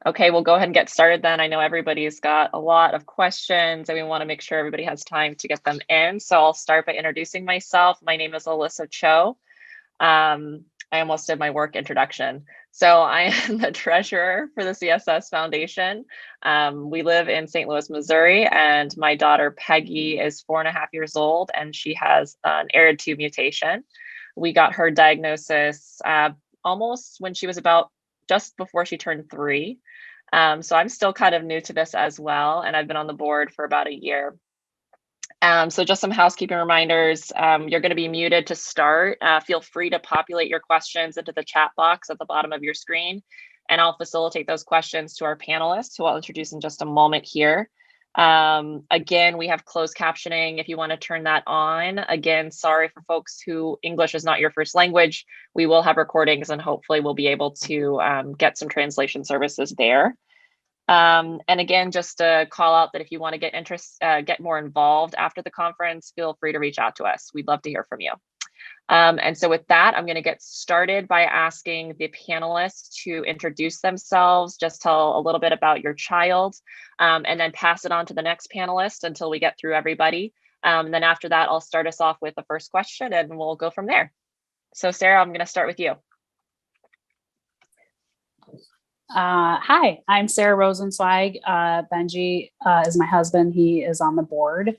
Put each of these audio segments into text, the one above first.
Okay, we'll go ahead and get started then. I know everybody's got a lot of questions and we want to make sure everybody has time to get them in. So I'll start by introducing myself. My name is Alyssa Cho. I almost did my work introduction. So I am the treasurer for the CSS Foundation. We live in St. Louis, Missouri, and my daughter Peggy is 4.5 years old and she has an ARID2 mutation. We got her diagnosis almost when she was about just before she turned 3. So I'm still kind of new to this as well, and I've been on the board for about a year. So just some housekeeping reminders. You're going to be muted to start. Feel free to populate your questions into the chat box at the bottom of your screen, and I'll facilitate those questions to our panelists, who I'll introduce in just a moment here. Again, we have closed captioning if you want to turn that on. Again, sorry for folks who English is not your first language. We will have recordings and hopefully we'll be able to get some translation services there. And again, just to call out that if you want to get more involved after the conference, feel free to reach out to us. We'd love to hear from you. And so with that, I'm going to get started by asking the panelists to introduce themselves, just tell a little bit about your child, and then pass it on to the next panelist until we get through everybody. And then after that, I'll start us off with the first question and we'll go from there. So Sarah, I'm going to start with you. Hi, I'm Sarah Rosenzweig. Benji is my husband. He is on the board.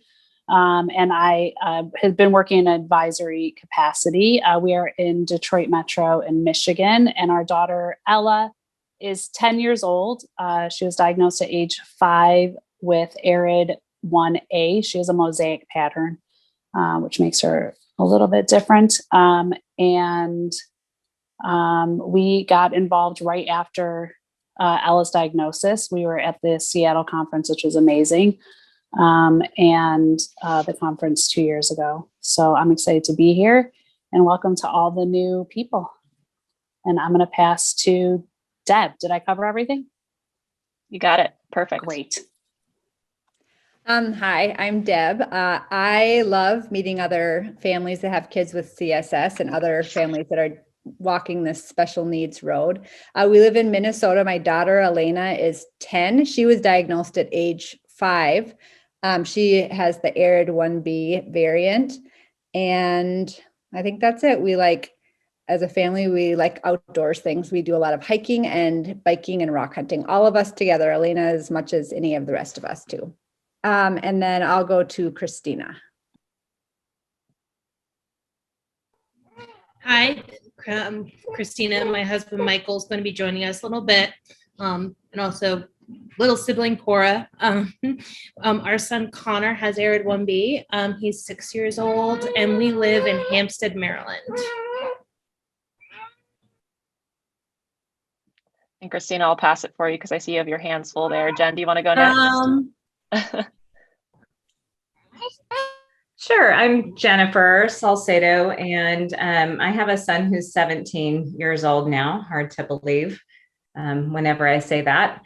And I have been working in an advisory capacity. We are in Detroit Metro in Michigan, and our daughter Ella is 10 years old. She was diagnosed at age 5 with ARID 1A. She has a mosaic pattern, which makes her a little bit different. We got involved right after Ella's diagnosis. We were at the Seattle conference, which was amazing. The conference 2 years ago. So I'm excited to be here and welcome to all the new people. And I'm going to pass to Deb. Did I cover everything? You got it. Perfect. Great. Hi, I'm Deb. I love meeting other families that have kids with CSS and other families that are walking this special needs road. We live in Minnesota. My daughter Elena is 10. She was diagnosed at age 5. She has the ARID 1B variant. And I think that's it. As a family, we like outdoors things. We do a lot of hiking and biking and rock hunting, all of us together, Elena, as much as any of the rest of us too. And then I'll go to Christina. Hi, Christina. My husband Michael is going to be joining us a little bit, and also little sibling Cora. Our son Connor has ARID 1B. He's 6 years old, and we live in Hampstead, Maryland. And Christina, I'll pass it for you because I see you have your hands full there. Jen, do you want to go next? Sure. I'm Jennifer Salcedo, and I have a son who's 17 years old now. Hard to believe whenever I say that.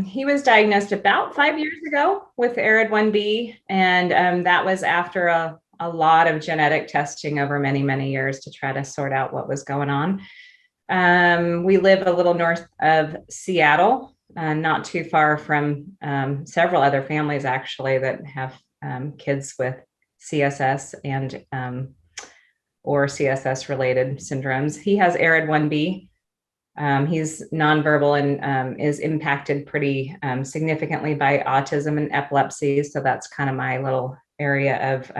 He was diagnosed about 5 years ago with ARID 1B, and that was after a lot of genetic testing over many, many years to try to sort out what was going on. We live a little north of Seattle, not too far from several other families actually that have kids with CSS and or CSS related syndromes. He has ARID 1B. He's nonverbal and is impacted pretty significantly by autism and epilepsy. So that's kind of my little area of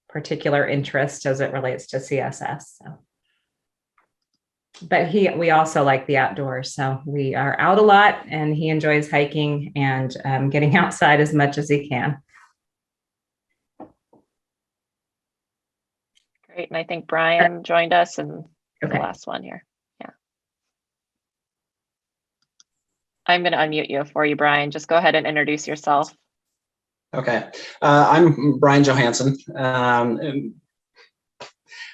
particular interest as it relates to CSS. So. But we also like the outdoors. So we are out a lot and he enjoys hiking and getting outside as much as he can. Great. And I think Brian joined us and the last one here. Yeah. I'm going to unmute you for you, Brian. Just go ahead and introduce yourself. Okay. I'm Brian Johansson.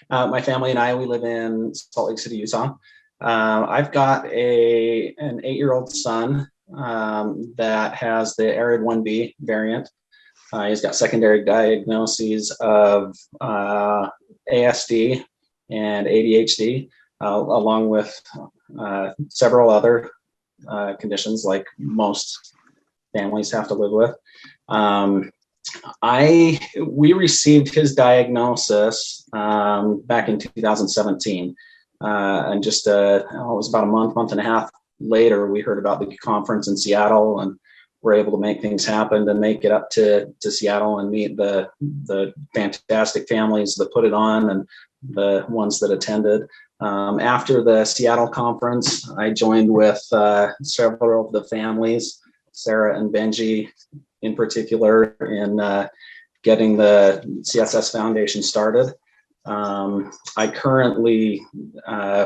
My family and I, we live in Salt Lake City, Utah. I've got an 8-year-old son that has the ARID 1B variant. He's got secondary diagnoses of ASD and ADHD, along with several other conditions like most families have to live with. We received his diagnosis back in 2017. And just it was about a month and a half later, we heard about the conference in Seattle, and were able to make things happen to make it up to Seattle and meet the fantastic families that put it on and the ones that attended. After the Seattle conference, I joined with several of the families, Sarah and Benji in particular, in getting the CSS Foundation started. I currently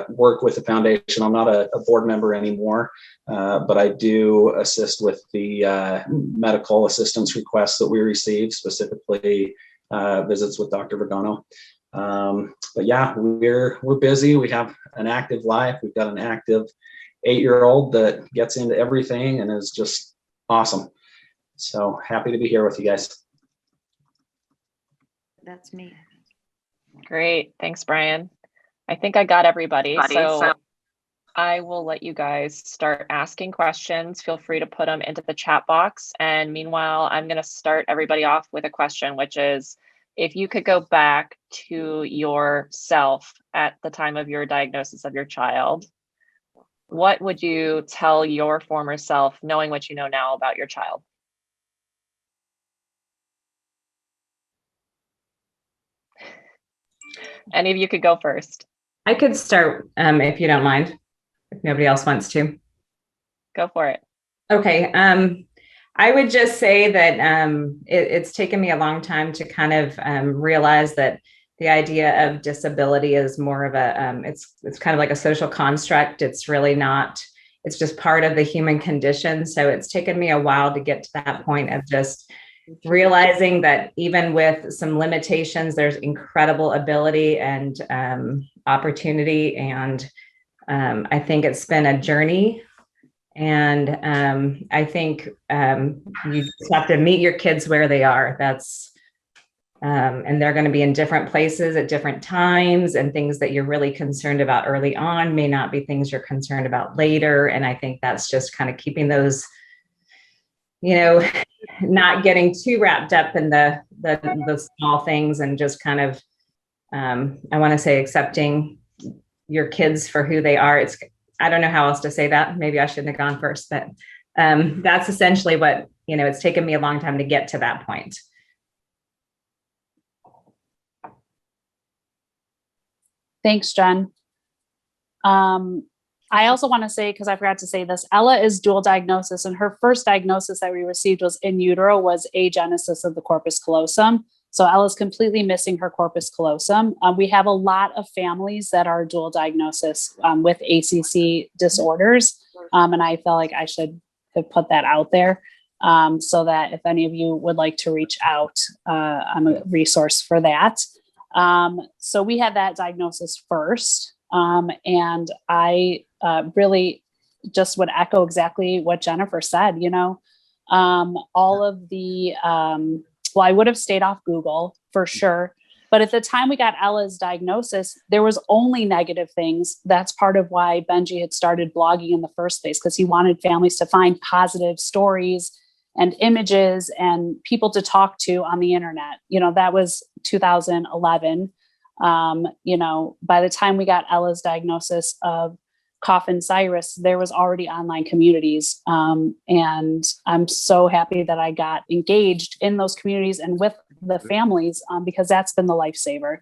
work with the foundation. I'm not a board member anymore, but I do assist with the medical assistance requests that we receive, specifically visits with Dr. Vergano. But yeah, we're busy. We have an active life. We've got an active 8-year-old that gets into everything and is just awesome. So happy to be here with you guys. That's me. Great. Thanks, Brian. I think I got everybody. So I will let you guys start asking questions. Feel free to put them into the chat box. And meanwhile, I'm going to start everybody off with a question, which is, if you could go back to yourself at the time of your diagnosis of your child, what would you tell your former self, knowing what you know now about your child? Any of you could go first. I could start if you don't mind, if nobody else wants to. Go for it. Okay. I would just say that it's taken me a long time to kind of realize that the idea of disability is more of a, it's kind of like a social construct. It's really not, it's just part of the human condition. So it's taken me a while to get to that point of just realizing that even with some limitations, there's incredible ability and opportunity. And I think it's been a journey. And I think you just have to meet your kids where they are. That's, and they're going to be in different places at different times, and things that you're really concerned about early on may not be things you're concerned about later. And I think that's just kind of keeping those, you know, not getting too wrapped up in the small things, and just kind of, I want to say, accepting your kids for who they are. I don't know how else to say that. Maybe I shouldn't have gone first, but that's essentially what, you know, it's taken me a long time to get to that point. Thanks, Jen. I also want to say, because I forgot to say this, Ella is dual diagnosis, and her first diagnosis that we received was in utero, was agenesis of the corpus callosum. So Ella's completely missing her corpus callosum. We have a lot of families that are dual diagnosis with ACC disorders. And I felt like I should have put that out there so that if any of you would like to reach out, I'm a resource for that. So we had that diagnosis first. And I really just would echo exactly what Jennifer said, you know, all of the, well, I would have stayed off Google for sure. But at the time we got Ella's diagnosis, there was only negative things. That's part of why Benji had started blogging in the first place, because he wanted families to find positive stories and images and people to talk to on the internet. You know, that was 2011. You know, by the time we got Ella's diagnosis of Coffin-Siris, there was already online communities. And I'm so happy that I got engaged in those communities and with the families, because that's been the lifesaver.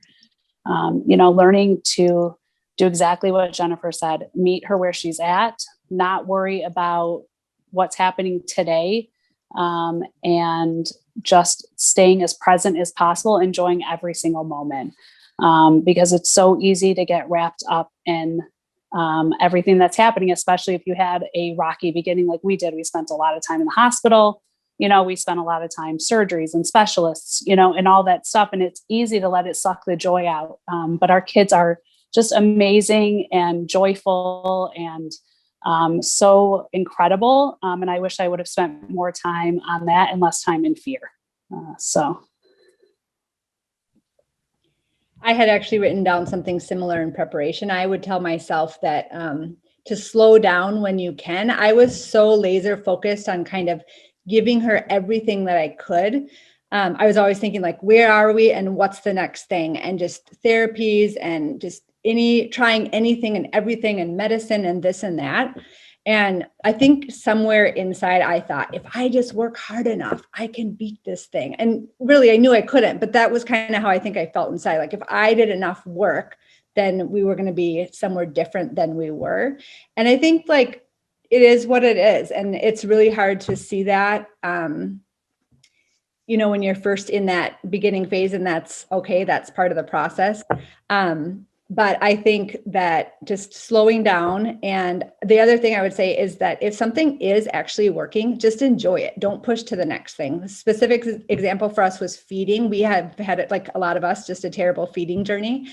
You know, learning to do exactly what Jennifer said, meet her where she's at, not worry about what's happening today, and just staying as present as possible, enjoying every single moment. Because it's so easy to get wrapped up in everything that's happening, especially if you had a rocky beginning like we did. We spent a lot of time in the hospital, you know, we spent a lot of time surgeries and specialists, you know, and all that stuff. And it's easy to let it suck the joy out. But our kids are just amazing and joyful and so incredible. And I wish I would have spent more time on that and less time in fear. So. I had actually written down something similar in preparation. I would tell myself that to slow down when you can. I was so laser focused on kind of giving her everything that I could. I was always thinking like, where are we and what's the next thing? And just therapies and just trying anything and everything and medicine and this and that. And I think somewhere inside I thought, if I just work hard enough, I can beat this thing. And really, I knew I couldn't, but that was kind of how I think I felt inside. Like if I did enough work, then we were going to be somewhere different than we were. And I think like it is what it is. And it's really hard to see that, you know, when you're first in that beginning phase, and that's okay. That's part of the process. But I think that just slowing down. And the other thing I would say is that if something is actually working, just enjoy it. Don't push to the next thing. The specific example for us was feeding. We have had it, like a lot of us, just a terrible feeding journey.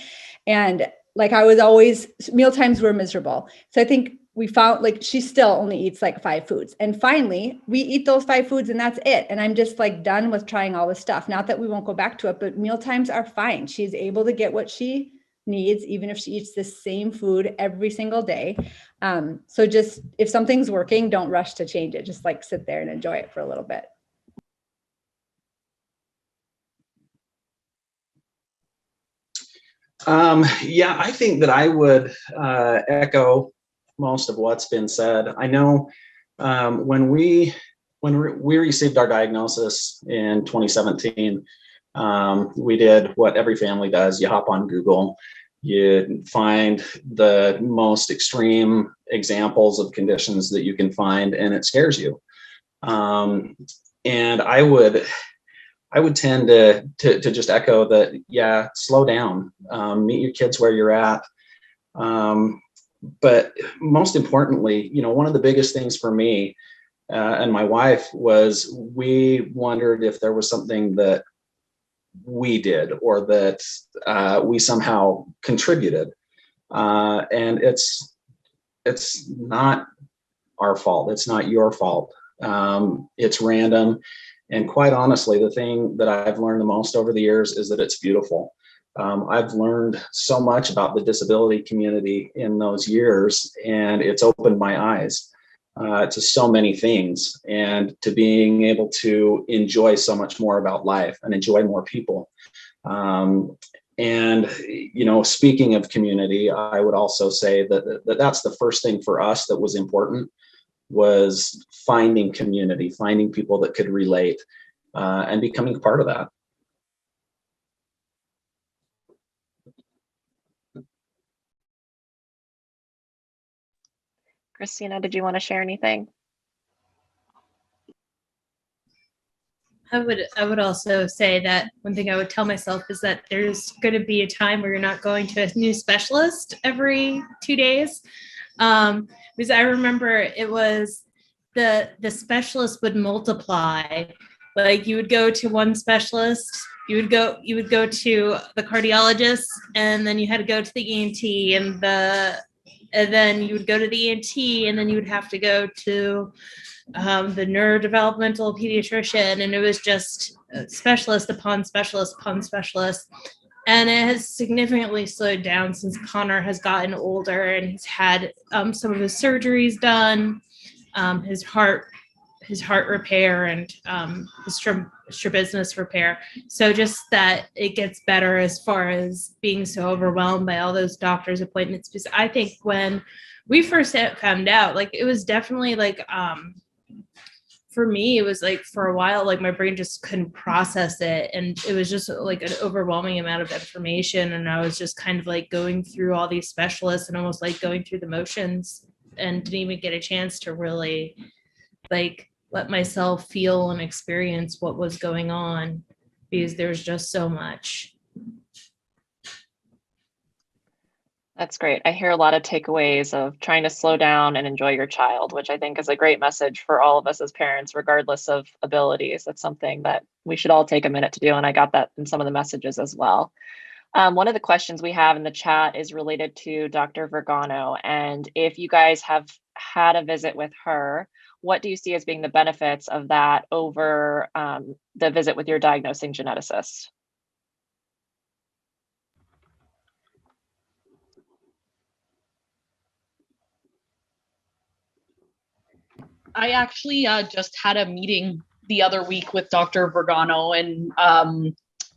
And like I was always, mealtimes were miserable. So I think we found like she still only eats like 5 foods. And finally, we eat those 5 foods and that's it. And I'm just like done with trying all this stuff. Not that we won't go back to it, but mealtimes are fine. She's able to get what she needs, even if she eats the same food every single day. So just if something's working, don't rush to change it. Just like sit there and enjoy it for a little bit. Yeah, I think that I would echo most of what's been said. I know when we received our diagnosis in 2017, we did what every family does. You hop on Google, you find the most extreme examples of conditions that you can find, and it scares you. And I would tend to just echo that. Yeah, slow down, meet your kids where you're at. But most importantly, you know, one of the biggest things for me and my wife was we wondered if there was something that we did or that we somehow contributed. And it's not our fault. It's not your fault. It's random. And quite honestly, the thing that I've learned the most over the years is that it's beautiful. I've learned so much about the disability community in those years, and it's opened my eyes to so many things, and to being able to enjoy so much more about life and enjoy more people. And, you know, speaking of community, I would also say that that's the first thing for us that was important, was finding community, finding people that could relate, and becoming part of that. Christina, did you want to share anything? I would also say that one thing I would tell myself is that there's going to be a time where you're not going to a new specialist every 2 days. Because I remember it was the specialist would multiply. Like you would go to one specialist, you would go to the cardiologist, and then you had to go to the ENT, and then you would go to the ENT, and then you would have to go to the neurodevelopmental pediatrician, and it was just specialist upon specialist upon specialist. And it has significantly slowed down since Connor has gotten older and he's had some of his surgeries done, his heart repair, and his strabismus repair. So just that it gets better as far as being so overwhelmed by all those doctor's appointments. Because I think when we first found out, like it was definitely like, for me, it was like for a while, like my brain just couldn't process it. And it was just like an overwhelming amount of information. And I was just kind of like going through all these specialists and almost like going through the motions, and didn't even get a chance to really like let myself feel and experience what was going on, because there's just so much. That's great. I hear a lot of takeaways of trying to slow down and enjoy your child, which I think is a great message for all of us as parents, regardless of abilities. That's something that we should all take a minute to do. And I got that in some of the messages as well. One of the questions we have in the chat is related to Dr. Vergano. And if you guys have had a visit with her, what do you see as being the benefits of that over the visit with your diagnosing geneticist? I actually just had a meeting the other week with Dr. Vergano, and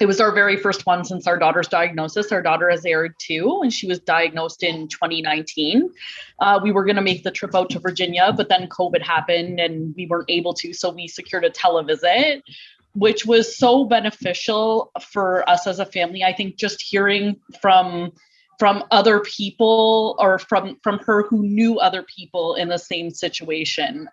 it was our very first one since our daughter's diagnosis. Our daughter has ARID2, and she was diagnosed in 2019. We were going to make the trip out to Virginia, but then COVID happened and we weren't able to, so we secured a televisit, which was so beneficial for us as a family. I think just hearing from other people, or from her who knew other people in the same situation.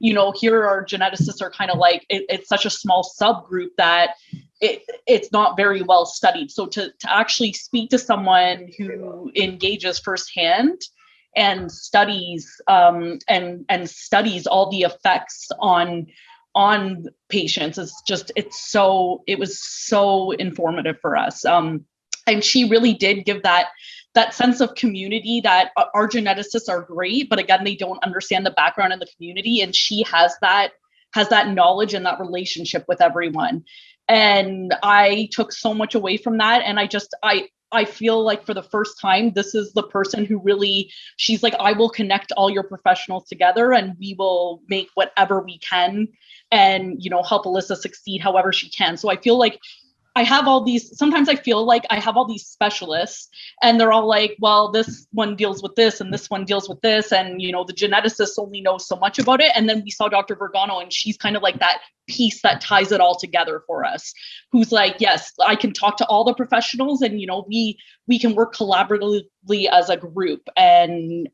Here our geneticists are kind of like, it's such a small subgroup that it's not very well studied. So to actually speak to someone who engages firsthand and studies and studies all the effects on patients, it was so informative for us. And she really did give that sense of community that our geneticists are great, but again, they don't understand the background in the community. And she has that knowledge and that relationship with everyone. And I took so much away from that. And I feel like for the first time, this is the person who really, she's like, I will connect all your professionals together and we will make whatever we can and, help Alyssa succeed however she can. So I feel like sometimes I feel like I have all these specialists and they're all like, well, this one deals with this and this one deals with this. And, the geneticist only knows so much about it. And then we saw Dr. Vergano, and she's kind of like that piece that ties it all together for us, who's like, yes, I can talk to all the professionals and, we can work collaboratively as a group and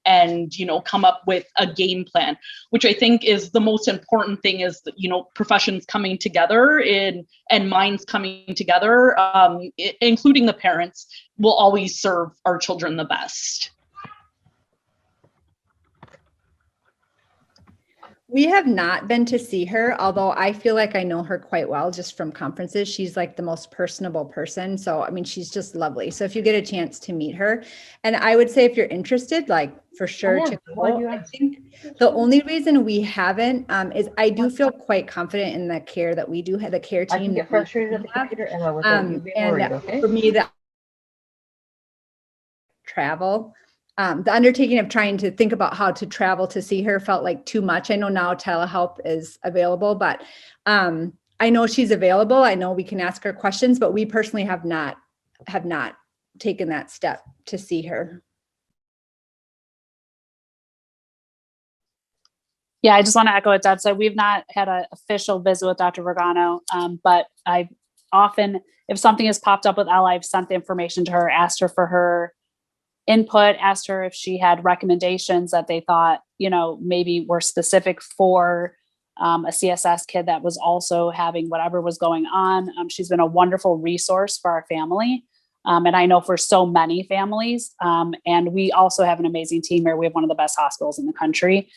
come up with a game plan, which I think is the most important thing, is that, professions coming together and minds coming together, including the parents, will always serve our children the best. We have not been to see her, although I feel like I know her quite well just from conferences. She's like the most personable person. So, she's just lovely. So if you get a chance to meet her, and I would say if you're interested, like for sure to go. I think the only reason we haven't is I do feel quite confident in the care that we do have, the care team. And for me, the travel. The undertaking of trying to think about how to travel to see her felt like too much. I know now telehealth is available, but I know she's available. I know we can ask her questions, but we personally have not taken that step to see her. Yeah, I just want to echo what Deb said. We've not had an official visit with Dr. Vergano, but I've often, if something has popped up with Ella, I've sent the information to her, asked her for her input, asked her if she had recommendations that they thought, maybe were specific for a CSS kid that was also having whatever was going on. She's been a wonderful resource for our family. And I know for so many families, and we also have an amazing team here. We have one of the best hospitals in the country.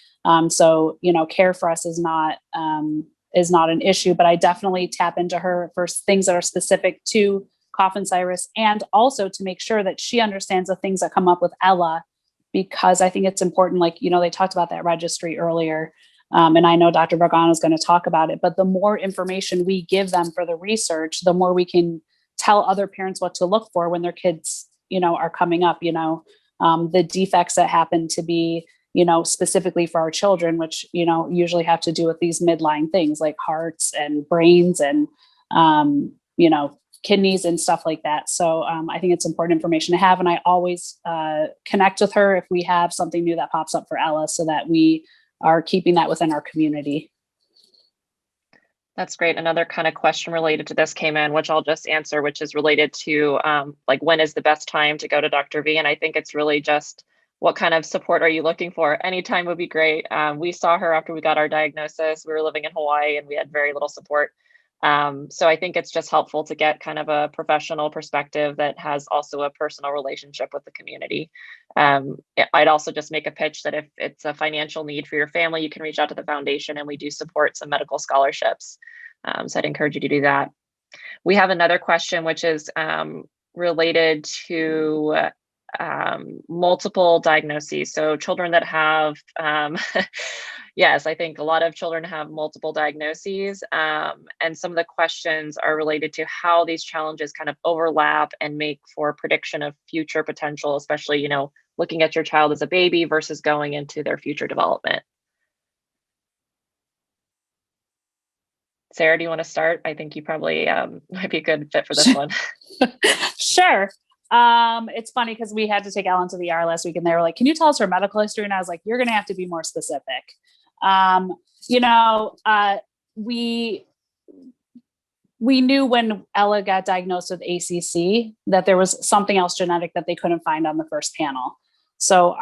So, care for us is not an issue, but I definitely tap into her for things that are specific to Coffin-Siris, and also to make sure that she understands the things that come up with Ella, because I think it's important, like, they talked about that registry earlier. And I know Dr. Vergano is going to talk about it, but the more information we give them for the research, the more we can tell other parents what to look for when their kids, are coming up, the defects that happen to be, specifically for our children, which, usually have to do with these midline things like hearts and brains and, kidneys and stuff like that. So I think it's important information to have. And I always connect with her if we have something new that pops up for Ella, so that we are keeping that within our community. That's great. Another kind of question related to this came in, which I'll just answer, which is related to when is the best time to go to Dr. V? And I think it's really just, what kind of support are you looking for? Anytime would be great. We saw her after we got our diagnosis. We were living in Hawaii and we had very little support. So I think it's just helpful to get kind of a professional perspective that has also a personal relationship with the community. I'd also just make a pitch that if it's a financial need for your family, you can reach out to the foundation, and we do support some medical scholarships. So I'd encourage you to do that. We have another question, which is related to multiple diagnoses. So children that have, yes, I think a lot of children have multiple diagnoses. And some of the questions are related to how these challenges kind of overlap and make for prediction of future potential, especially, looking at your child as a baby versus going into their future development. Sarah, do you want to start? I think you probably might be a good fit for this one. Sure. It's funny because we had to take Ellen to the ER last week and they were like, can you tell us her medical history? And I was like, you're going to have to be more specific. We knew when Ella got diagnosed with ACC that there was something else genetic that they couldn't find on the first panel. So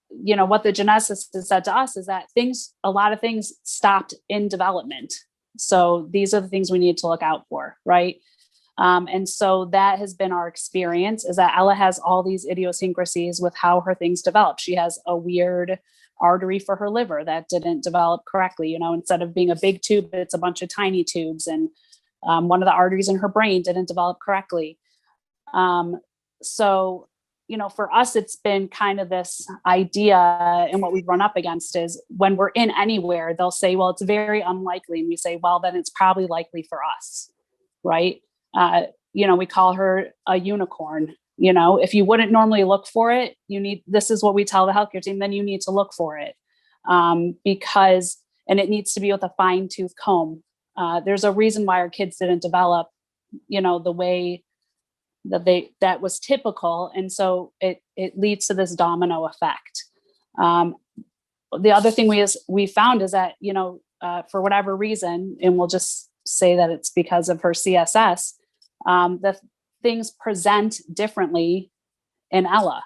what the geneticist said to us is that a lot of things stopped in development. So these are the things we need to look out for, right? And so that has been our experience, is that Ella has all these idiosyncrasies with how her things develop. She has a weird artery for her liver that didn't develop correctly. Instead of being a big tube, it's a bunch of tiny tubes. And one of the arteries in her brain didn't develop correctly. So for us, it's been kind of this idea, and what we've run up against is when we're in anywhere, they'll say, well, it's very unlikely. And we say, well, then it's probably likely for us, right? We call her a unicorn. If you wouldn't normally look for it, this is what we tell the healthcare team, then you need to look for it. Because it needs to be with a fine tooth comb. There's a reason why our kids didn't develop, the way that was typical. And so it leads to this domino effect. The other thing we found is that, for whatever reason, and we'll just say that it's because of her CSS, the things present differently in Ella,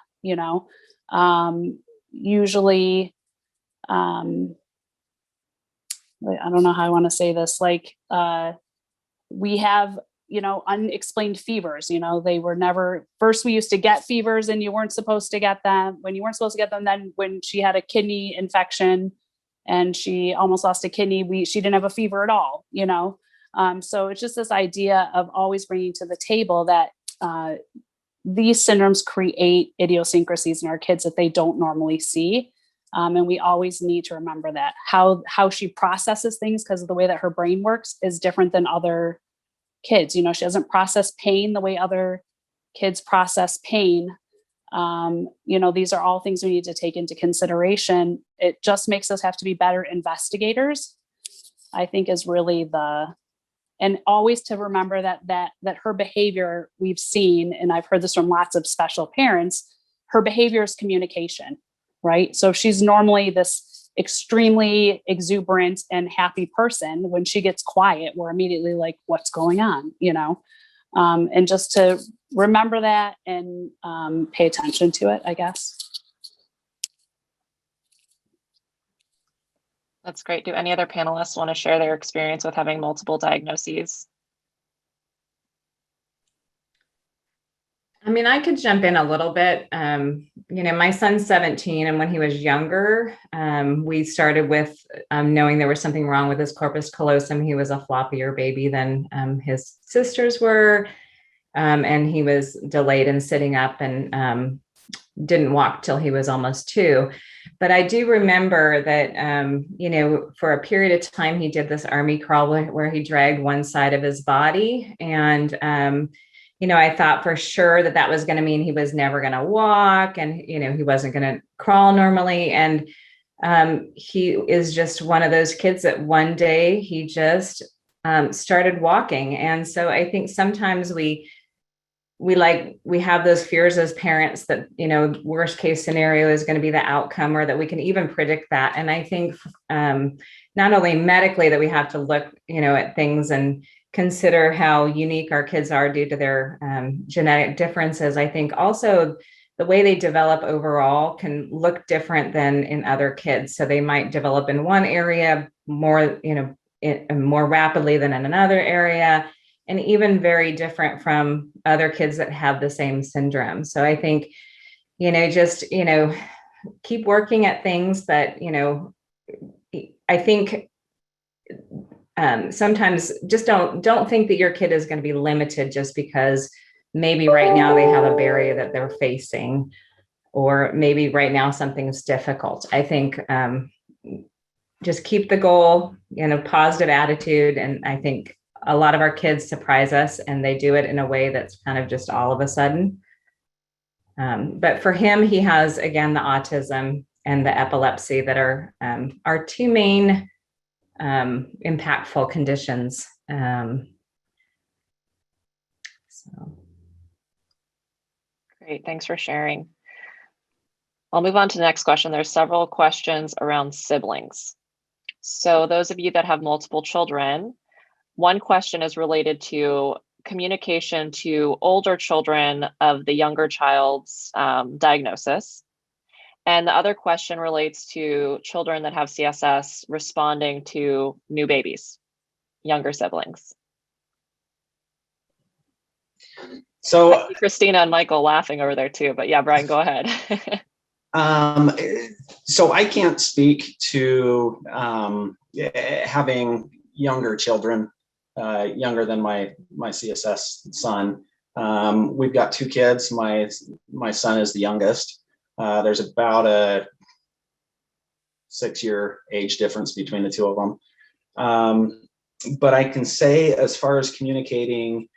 usually, I don't know how I want to say this, we have, unexplained fevers, they were never, first we used to get fevers and you weren't supposed to get them. When you weren't supposed to get them, then when she had a kidney infection and she almost lost a kidney, she didn't have a fever at all, so it's just this idea of always bringing to the table that these syndromes create idiosyncrasies in our kids that they don't normally see. And we always need to remember that how she processes things, because of the way that her brain works, is different than other kids. She doesn't process pain the way other kids process pain. These are all things we need to take into consideration. It just makes us have to be better investigators, I think, is really and always to remember that her behavior, we've seen, and I've heard this from lots of special parents, her behavior is communication, right? So if she's normally this extremely exuberant and happy person, when she gets quiet, we're immediately like, what's going on, and just to remember that and pay attention to it, I guess. That's great. Do any other panelists want to share their experience with having multiple diagnoses? I mean, I could jump in a little bit. My son's 17, and when he was younger, we started with knowing there was something wrong with his corpus callosum. He was a floppier baby than his sisters were, and he was delayed in sitting up and didn't walk till he was almost 2. But I do remember that, for a period of time, he did this army crawl where he dragged one side of his body. And, I thought for sure that was going to mean he was never going to walk and, he wasn't going to crawl normally. And he is just one of those kids that one day he just started walking. And so I think sometimes we have those fears as parents that, worst case scenario is going to be the outcome, or that we can even predict that. And I think not only medically that we have to look, at things and consider how unique our kids are due to their genetic differences. I think also the way they develop overall can look different than in other kids. So they might develop in one area more, more rapidly than in another area, and even very different from other kids that have the same syndrome. So I think, keep working at things, but, I think sometimes just don't think that your kid is going to be limited just because maybe right now they have a barrier that they're facing, or maybe right now something's difficult. I think just keep the goal, positive attitude. And I think a lot of our kids surprise us, and they do it in a way that's kind of just all of a sudden. But for him, he has, again, the autism and the epilepsy that are our two main impactful conditions. Great, thanks for sharing. I'll move on to the next question. There's several questions around siblings. So those of you that have multiple children, one question is related to communication to older children of the younger child's diagnosis. And the other question relates to children that have CSS responding to new babies, younger siblings. So I see Christina and Michael laughing over there too, but yeah, Brian, go ahead. So I can't speak to having younger children, younger than my CSS son. We've got 2 kids. My son is the youngest. There's about a 6-year age difference between the 2 of them. But I can say, as far as communicating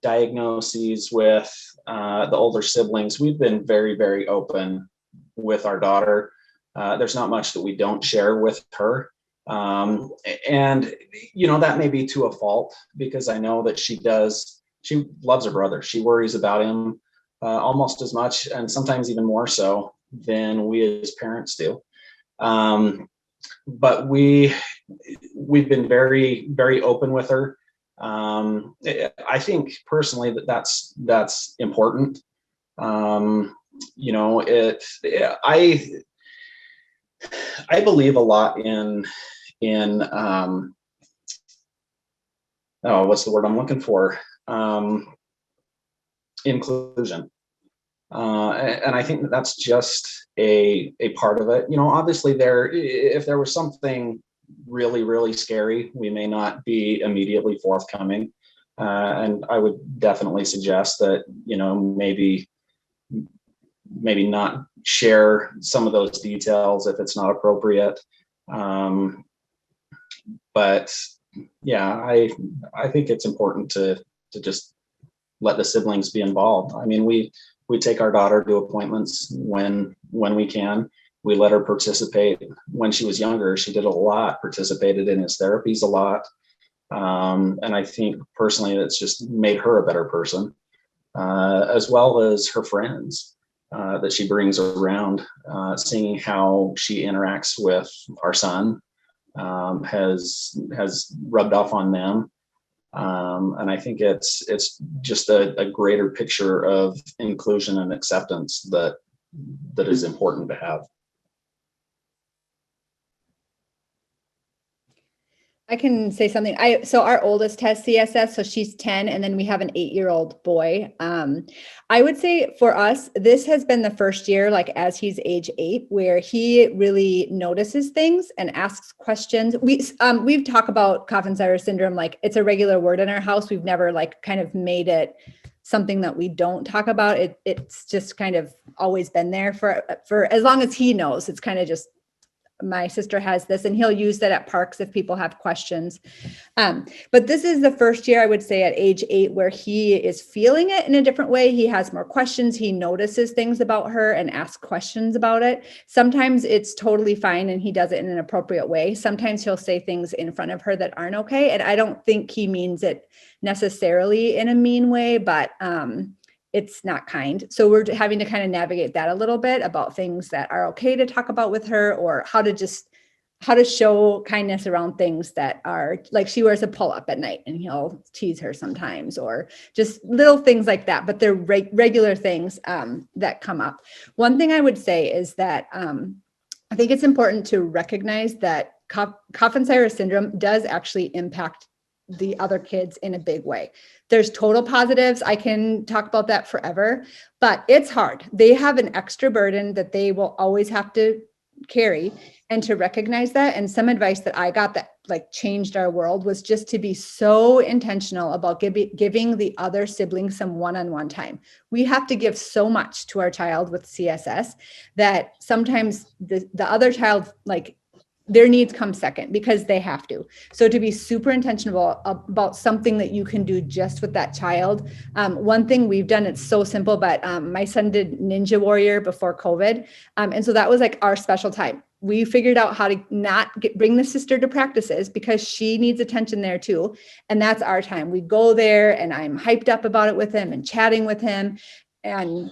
diagnoses with the older siblings, we've been very, very open with our daughter. There's not much that we don't share with her. And, you know, that may be to a fault, because I know that she loves her brother. She worries about him almost as much, and sometimes even more so than we as parents do. But we've been very, very open with her. I think personally that's important. You know, I believe a lot in what's the word I'm looking for? Inclusion. And I think that's just a part of it. You know, obviously if there was something really, really scary, we may not be immediately forthcoming. And I would definitely suggest that, you know, maybe not share some of those details if it's not appropriate. But yeah, I think it's important to just let the siblings be involved. I mean, we take our daughter to appointments when we can. We let her participate. When she was younger, she did a lot, participated in his therapies a lot. And I think personally, it's just made her a better person, as well as her friends that she brings around. Seeing how she interacts with our son has rubbed off on them. And I think it's just a greater picture of inclusion and acceptance that is important to have. I can say something. So our oldest has CSS, so she's 10, and then we have an 8-year-old boy. I would say for us, this has been the first year, like as he's age 8, where he really notices things and asks questions. We've talked about Coffin-Siris syndrome, like it's a regular word in our house. We've never like kind of made it something that we don't talk about. It's just kind of always been there for as long as he knows. It's kind of just, my sister has this, and he'll use that at parks if people have questions. But this is the first year, I would say, at age 8 where he is feeling it in a different way. He has more questions. He notices things about her and asks questions about it. Sometimes it's totally fine and he does it in an appropriate way. Sometimes he'll say things in front of her that aren't okay. And I don't think he means it necessarily in a mean way, but it's not kind. So we're having to kind of navigate that a little bit about things that are okay to talk about with her, or how to show kindness around things that are like, she wears a pull-up at night and he'll tease her sometimes, or just little things like that. But they're regular things that come up. One thing I would say is that I think it's important to recognize that Coffin-Siris syndrome does actually impact the other kids in a big way. There's total positives. I can talk about that forever, but it's hard. They have an extra burden that they will always have to carry, and to recognize that. And some advice that I got that like changed our world was just to be so intentional about giving the other siblings some one-on-one time. We have to give so much to our child with CSS that sometimes the other child, like, their needs come second because they have to. So to be super intentional about something that you can do just with that child. One thing we've done, it's so simple, but my son did Ninja Warrior before COVID. And so that was like our special time. we figured out how to not bring the sister to practices because she needs attention there too. And that's our time. We go there and I'm hyped up about it with him and chatting with him, and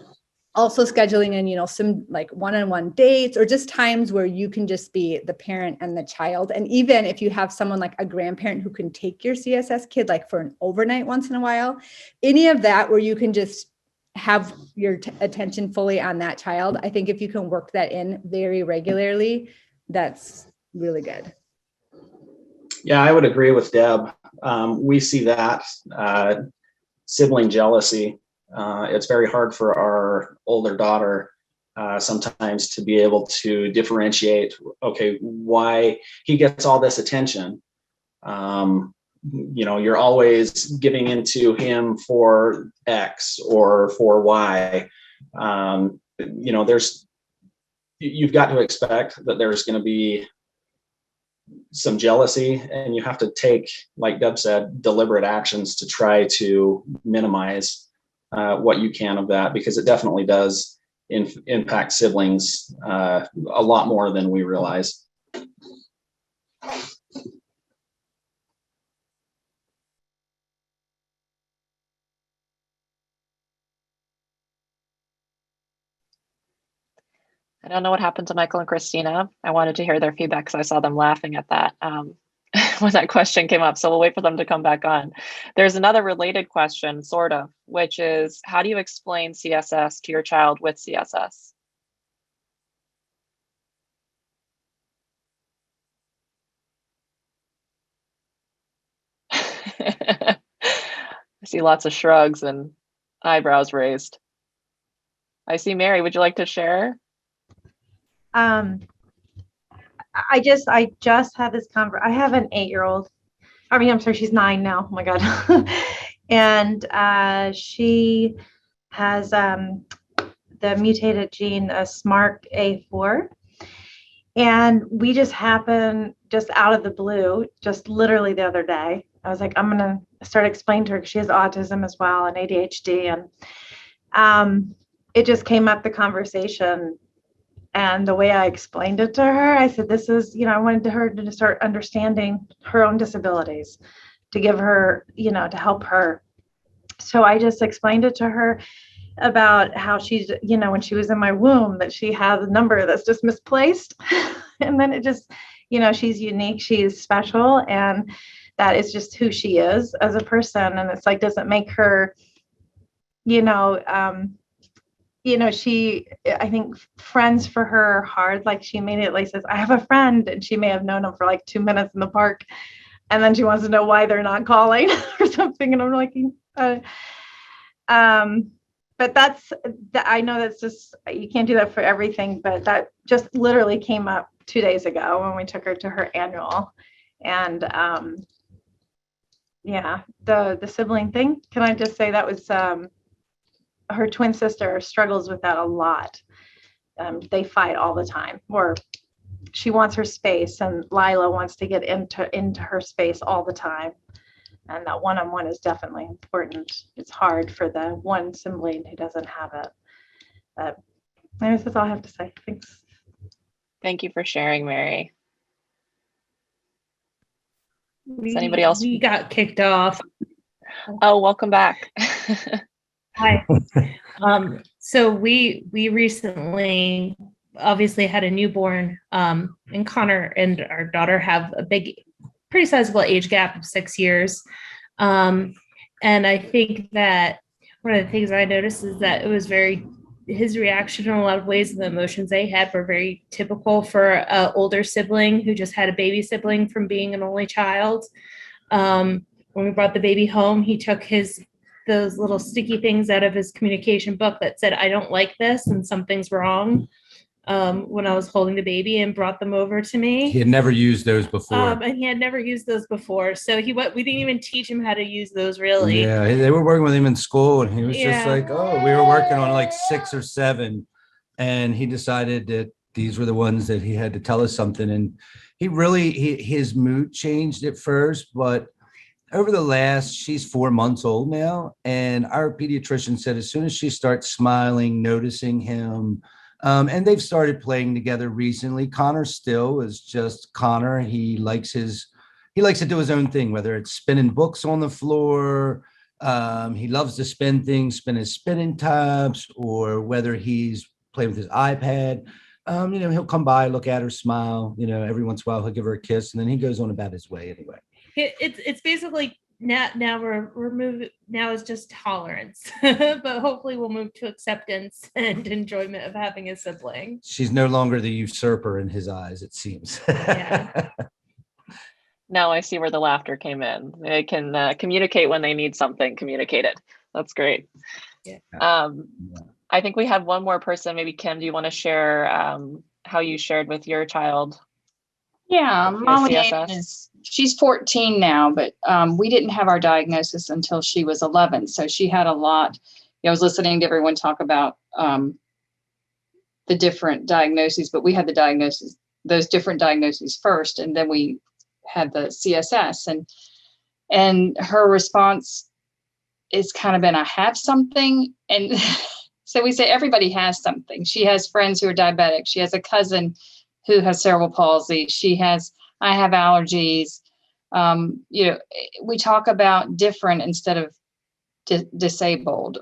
also scheduling in, some like one-on-one dates or just times where you can just be the parent and the child. And even if you have someone like a grandparent who can take your CSS kid, like for an overnight once in a while, any of that where you can just have your attention fully on that child. I think if you can work that in very regularly, that's really good. Yeah, I would agree with Deb. We see that sibling jealousy. It's very hard for our older daughter sometimes to be able to differentiate, okay, why he gets all this attention. You're always giving into him for X or for Y. You've got to expect that there's going to be some jealousy, and you have to take, like Deb said, deliberate actions to try to minimize what you can of that, because it definitely does impact siblings a lot more than we realize. I don't know what happened to Michael and Christina. I wanted to hear their feedback because I saw them laughing at that when that question came up. So we'll wait for them to come back on. There's another related question, sort of, which is, how do you explain CSS to your child with CSS? I see lots of shrugs and eyebrows raised. I see Mary, would you like to share? I just had this conversation. I have an 8-year-old. I'm sorry, she's 9 now. Oh my God. And she has the mutated gene, SMARCA4. And we just happened, just out of the blue, just literally the other day, I was like, I'm going to start explaining to her, because she has autism as well and ADHD. And it just came up, the conversation. And the way I explained it to her, I said, this is, I wanted her to start understanding her own disabilities, to give her, to help her. So I just explained it to her about how she's, when she was in my womb, that she has a number that's just misplaced. And then it just, she's unique, she is special, and that is just who she is as a person. And it's like, doesn't make her, she, I think friends for her are hard. Like, she immediately says, I have a friend, and she may have known him for like 2 minutes in the park. And then she wants to know why they're not calling or something. And I'm like, but I know that's just, you can't do that for everything, but that just literally came up 2 days ago when we took her to her annual. And the sibling thing, can I just say that was, her twin sister struggles with that a lot. They fight all the time, or she wants her space and Lila wants to get into her space all the time. And that one-on-one is definitely important. It's hard for the one sibling who doesn't have it. But anyways, that's all I have to say. Thanks. Thank you for sharing, Mary. Does anybody else? We got kicked off. Oh, welcome back. Hi. So we recently obviously had a newborn, and Connor and our daughter have a pretty sizable age gap of 6 years. And I think that one of the things I noticed is that it was his reaction in a lot of ways, and the emotions they had were very typical for an older sibling who just had a baby sibling from being an only child. When we brought the baby home, he took those little sticky things out of his communication book that said, I don't like this and something's wrong, when I was holding the baby, and brought them over to me. He had never used those before. And he had never used those before. So we didn't even teach him how to use those, really. Yeah, they were working with him in school, and he was just like, oh, we were working on like 6 or 7. And he decided that these were the ones that he had to tell us something. And his mood changed at first, but over the last, she's 4 months old now. And our pediatrician said, as soon as she starts smiling, noticing him, And they've started playing together recently. Connor still is just Connor. He likes to do his own thing, whether it's spinning books on the floor. He loves to spin things, spin his spinning tops, or whether he's playing with his iPad. He'll come by, look at her, smile. Every once in a while he'll give her a kiss, and then he goes on about his way anyway. It's basically now we're moving. Now it's just tolerance, but hopefully we'll move to acceptance and enjoyment of having a sibling. She's no longer the usurper in his eyes, it seems. Yeah. Now I see where the laughter came in. They can communicate when they need something communicated. That's great. Yeah. I think we have one more person. Maybe Kim, do you want to share how you shared with your child? Yeah, with Molly CSS? she's 14 now, but we didn't have our diagnosis until she was 11. So she had a lot. I was listening to everyone talk about the different diagnoses, but we had those different diagnoses first, and then we had the CSS, and her response is kind of been, I have something. And so we say everybody has something. She has friends who are diabetic. She has a cousin who has cerebral palsy. I have allergies. We talk about different instead of disabled,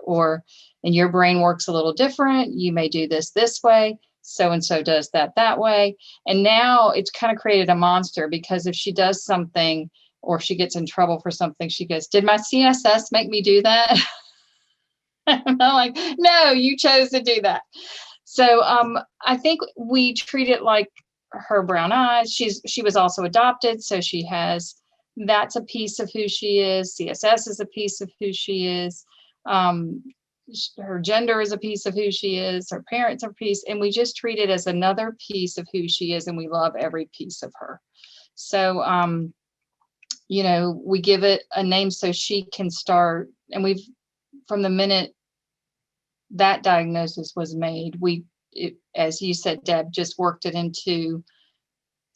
and your brain works a little different. You may do this way. So-and-so does that way. And now it's kind of created a monster, because if she does something or she gets in trouble for something, she goes, did my CSS make me do that? And I'm like, no, you chose to do that. So I think we treat it like her brown eyes. She was also adopted. So that's a piece of who she is. CSS is a piece of who she is. Her gender is a piece of who she is. Her parents are a piece. And we just treat it as another piece of who she is. And we love every piece of her. So, we give it a name so she can start. And from the minute that diagnosis was made, as you said, Deb, just worked it into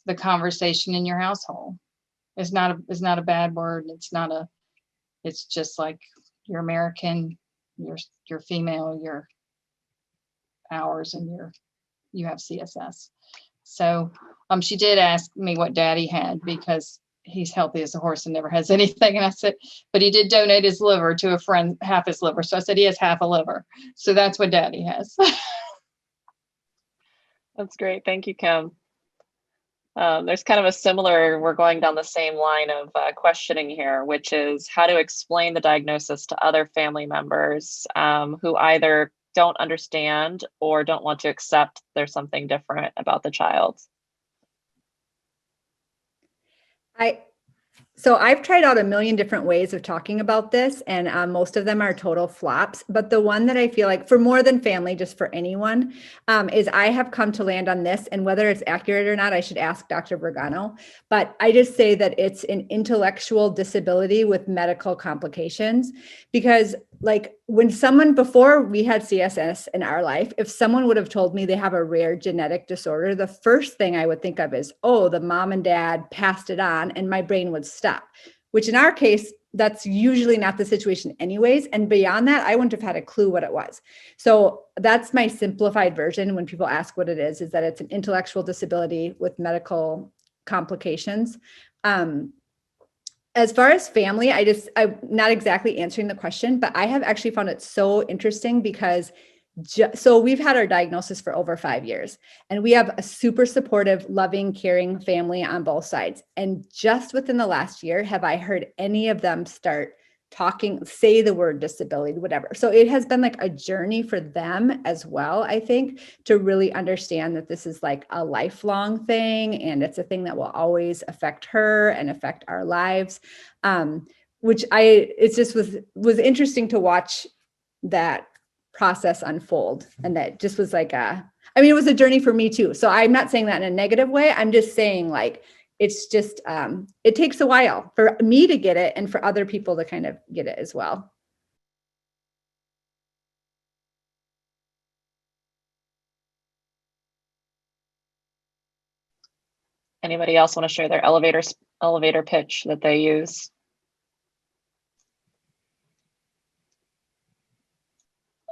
the conversation in your household. It's not a bad word. It's just like you're American, you're female, you're ours, and you have CSS. So she did ask me what Daddy had, because he's healthy as a horse and never has anything. And I said, but he did donate his liver to a friend, half his liver. So I said, he has half a liver. So that's what Daddy has. That's great. Thank you, Kim. There's kind of we're going down the same line of questioning here, which is how to explain the diagnosis to other family members who either don't understand or don't want to accept there's something different about the child. So I've tried out a million different ways of talking about this, and most of them are total flops. But the one that I feel like, for more than family, just for anyone, is I have come to land on this, and whether it's accurate or not, I should ask Dr. Vergano. But I just say that it's an intellectual disability with medical complications, because before we had CSS in our life, if someone would have told me they have a rare genetic disorder, the first thing I would think of is, oh, the mom and dad passed it on, and my brain would stop, which in our case, that's usually not the situation anyways. And beyond that, I wouldn't have had a clue what it was. So that's my simplified version when people ask what it is that it's an intellectual disability with medical complications. As far as family, I'm not exactly answering the question, but I have actually found it so interesting, because so we've had our diagnosis for over 5 years, and we have a super supportive, loving, caring family on both sides. And just within the last year, have I heard any of them start talking, say the word disability, whatever. So it has been like a journey for them as well, I think, to really understand that this is like a lifelong thing, and it's a thing that will always affect her and affect our lives. It just was interesting to watch that process unfold. And that just was like it was a journey for me too. So I'm not saying that in a negative way. I'm just saying it's just, it takes a while for me to get it and for other people to kind of get it as well. Anybody else want to share their elevator pitch that they use?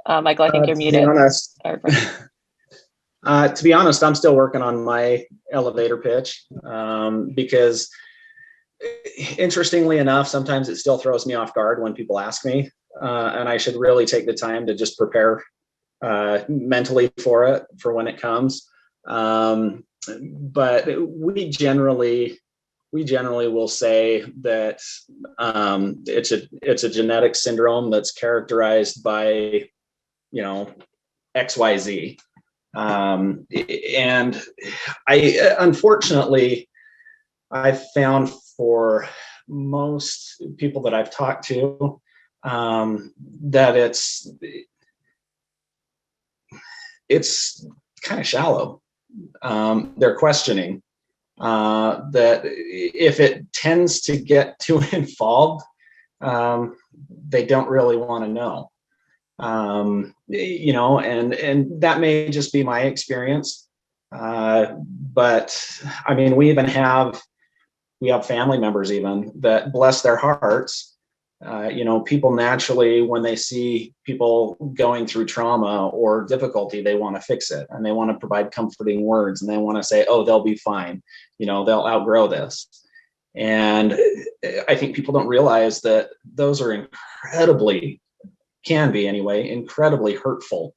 Michael, I think you're muted. To be honest, To be honest, I'm still working on my elevator pitch because interestingly enough, sometimes it still throws me off guard when people ask me, and I should really take the time to just prepare mentally for it, for when it comes. But we generally will say that it's a genetic syndrome that's characterized by, XYZ. And unfortunately, I've found for most people that I've talked to, that it's kind of shallow. They're questioning that if it tends to get too involved, they don't really want to know. And that may just be my experience. But I mean, we have family members even that, bless their hearts, people naturally, when they see people going through trauma or difficulty, they want to fix it and they want to provide comforting words and they want to say, oh, they'll be fine. They'll outgrow this. And I think people don't realize that those are can be incredibly hurtful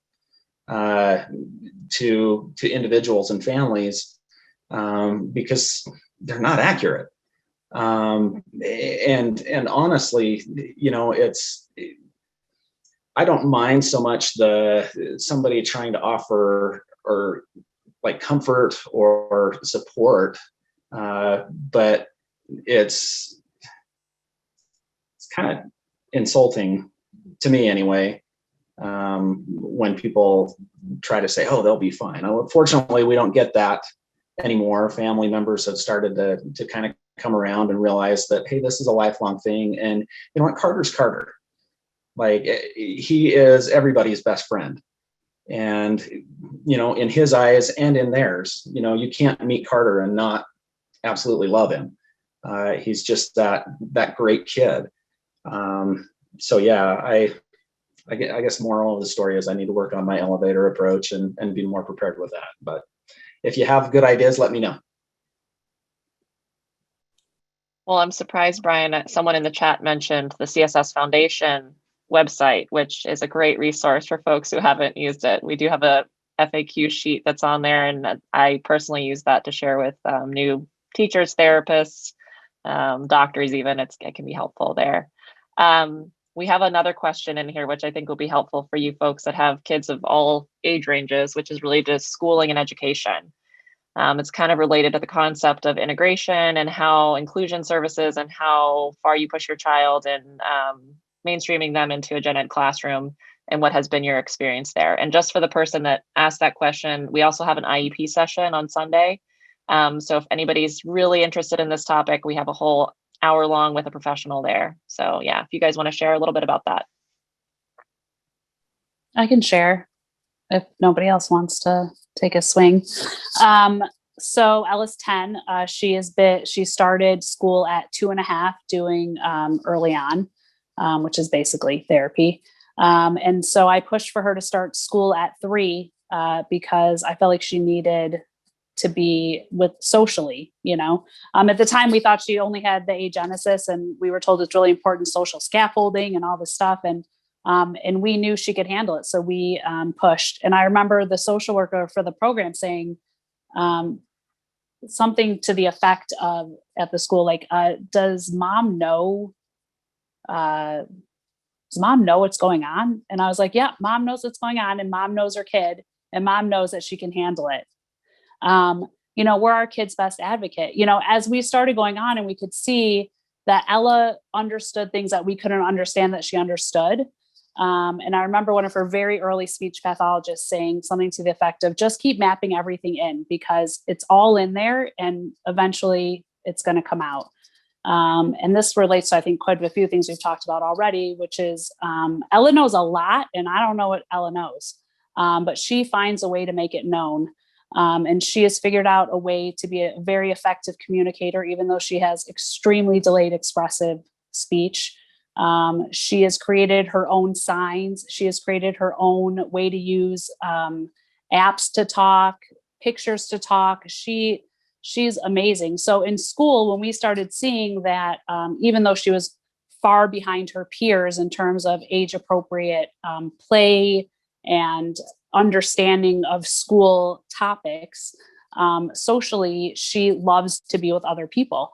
to individuals and families because they're not accurate. And honestly, I don't mind so much somebody trying to offer or like comfort or support, but it's kind of insulting to me anyway, when people try to say, oh, they'll be fine. Unfortunately, we don't get that anymore. Family members have started to kind of come around and realize that, hey, this is a lifelong thing. And you know what? Carter's Carter. Like, he is everybody's best friend. And, in his eyes and in theirs, you can't meet Carter and not absolutely love him. He's just that great kid. So yeah, I guess moral of the story is I need to work on my elevator approach and be more prepared with that. But if you have good ideas, let me know. Well, I'm surprised, Brian, someone in the chat mentioned the CSS Foundation website, which is a great resource for folks who haven't used it. We do have a FAQ sheet that's on there, and I personally use that to share with new teachers, therapists, doctors even. It can be helpful there. We have another question in here, which I think will be helpful for you folks that have kids of all age ranges, which is related to schooling and education. It's kind of related to the concept of integration and how inclusion services and how far you push your child and mainstreaming them into a gen ed classroom and what has been your experience there. And just for the person that asked that question, we also have an IEP session on Sunday. So if anybody's really interested in this topic, we have a whole hour long with a professional there. So yeah, if you guys want to share a little bit about that. I can share if nobody else wants to take a swing. So Ella's 10. She started school at 2.5 doing early on, which is basically therapy. And so I pushed for her to start school at 3 because I felt like she needed to be with socially, at the time we thought she only had the agenesis, and we were told it's really important social scaffolding and all this stuff. And we knew she could handle it. So we pushed. And I remember the social worker for the program saying something to the effect of at the school, like, does mom know what's going on? And I was like, yeah, mom knows what's going on, and mom knows her kid, and mom knows that she can handle it. We're our kid's best advocate. As we started going on and we could see that Ella understood things that we couldn't understand that she understood. And I remember one of her very early speech pathologists saying something to the effect of just keep mapping everything in because it's all in there and eventually it's going to come out. And this relates to, I think, quite a few things we've talked about already, which is Ella knows a lot and I don't know what Ella knows, but she finds a way to make it known. And she has figured out a way to be a very effective communicator, even though she has extremely delayed expressive speech. She has created her own signs. She has created her own way to use apps to talk, pictures to talk. She's amazing. So in school, when we started seeing that, even though she was far behind her peers in terms of age appropriate play and understanding of school topics, socially, she loves to be with other people.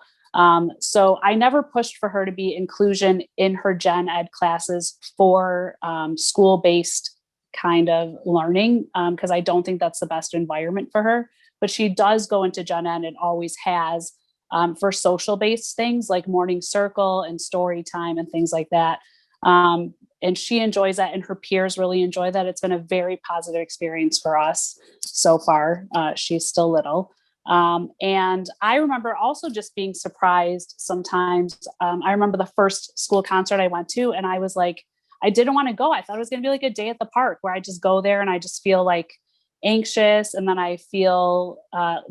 So I never pushed for her to be inclusion in her gen ed classes for school-based kind of learning, because I don't think that's the best environment for her. But she does go into gen ed and always has, for social-based things like morning circle and story time and things like that. And she enjoys that, and her peers really enjoy that. It's been a very positive experience for us so far. She's still little. And I remember also just being surprised sometimes. I remember the first school concert I went to, and I was like, I didn't want to go. I thought it was going to be like a day at the park where I just go there and I just feel like anxious, and then I feel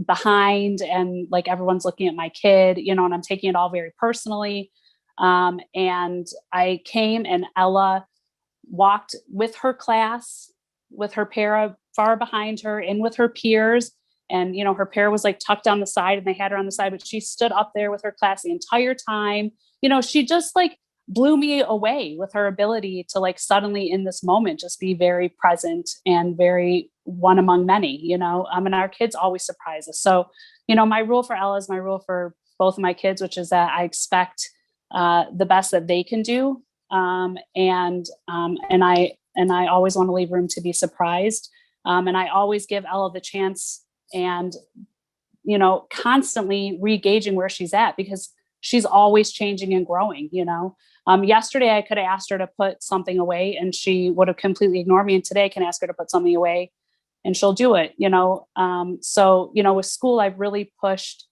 behind, and like everyone's looking at my kid, and I'm taking it all very personally. And I came, and Ella walked with her class, with her para far behind her, and with her peers. And, her para was like tucked down the side, and they had her on the side, but she stood up there with her class the entire time. She just like blew me away with her ability to like suddenly in this moment just be very present and very one among many, and our kids always surprise us. So, my rule for Ella is my rule for both of my kids, which is that I expect the best that they can do. And I always want to leave room to be surprised. And I always give Ella the chance, and, constantly re-gauging where she's at, because she's always changing and growing. Yesterday I could have asked her to put something away and she would have completely ignored me. And today I can ask her to put something away and she'll do it, So, with school, I've really pushed